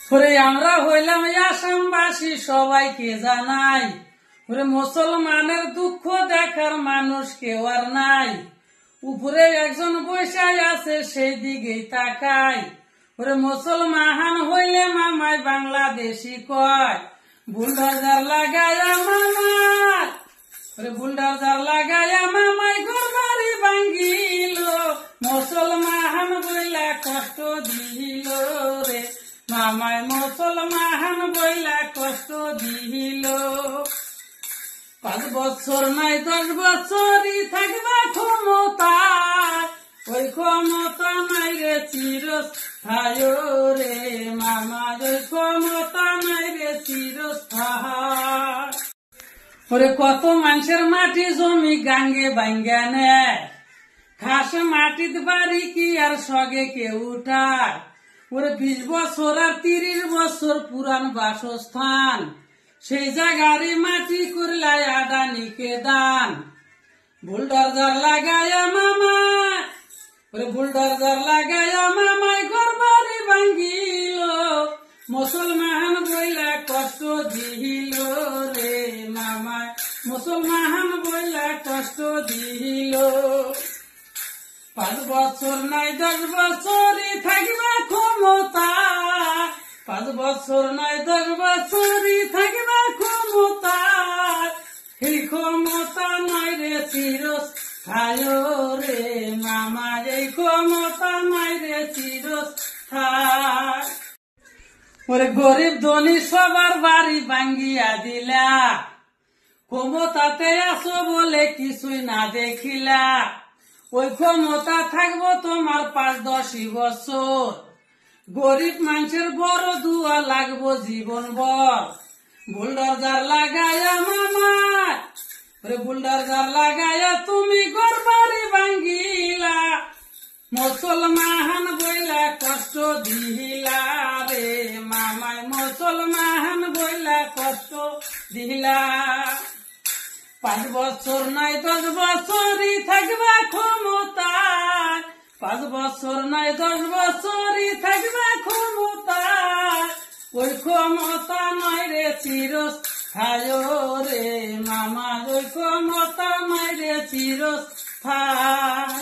ওরে আমরা হইলাম আসামবাসী সবাইকে জানাই, ওরে মুসলমানের দুঃখ দেখার মানুষ কেউ আর নাই। উপরে একজন বৈশাই আছে সেই দিকেই তাকাই। ওরে মুসলমান হইলে মামাই বাংলাদেশি কয়, বুলডোজার লাগায়া মামাই, ওরে বুলডোজার লাগায়া মামাই ঘরবাড়ি ভাঙ্গিল। মুসলমান বইলা কষ্ট দিল রে মামাই, মুসলমান বইলা কষ্ট দিল। 5 বছর নাই 10 বছরই থাকবা ক্ষমতা, ওই ক্ষমতা নাই রে চিরস্থায়ী রে মামা, ওই ক্ষমতা নাই রে চিরস্থায়ী। ওরে কত মানুষের মাটি জমি গাঙ্গে ভাঙ্গা নেয়, খাস মাটিত বাড়ি কি আর সগে কেউ উঠায়। ওরে 20 বছর আর 30 বছর পুরান বাসস্থান, সেই জায়গারই মাটি করলাই আদানিকে দান। বুলডোজার লাগায়া মামা, ওরে বুলডোজার লাগায়া মামাই ঘরবাড়ি ভাঙ্গিল। মুসলমান বইলা কষ্ট দিল রে মামাই, মুসলমান বইলা কষ্ট দিল। 5 বছর নাই 10 বছরই থাকবা ক্ষমতা, 5 বছর নাই 10 বছরই থাকবা ক্ষমতা, এই ক্ষমতা নাই রে চিরস্থায়ী রে মামা, এই ক্ষমতা নাই রে চিরস্থায়ী। ওরে গরিব ধনী সবার বাড়ি ভাঙ্গিয়া দিলা, ক্ষমতাতে আসো বলে কিছুই না দেখিলা। ওই ক্ষমতা থাকবো তোমার 5-10 বছর, গরিব মানুষের বড় দুয়া লাগবো জীবন ভর। বুলডোজার লাগায়া মামা, ওরে বুলডোজার লাগায়া তুমি ঘরবাড়ি ভাঙ্গিলা। মুসলমান বইলা কষ্ট দিলা রে মামাই, মুসলমান বইলা কষ্ট দিলা। 5 বছর নাই 10 বছরই থাকবা ক্ষমতা, 5 বছর নাই 10 বছরই থাকবা ক্ষমতা, ওই ক্ষমতা নাই রে চিরস্থায়ী রে মামা, ওই ক্ষমতা নাই রে চিরস্থায়ী।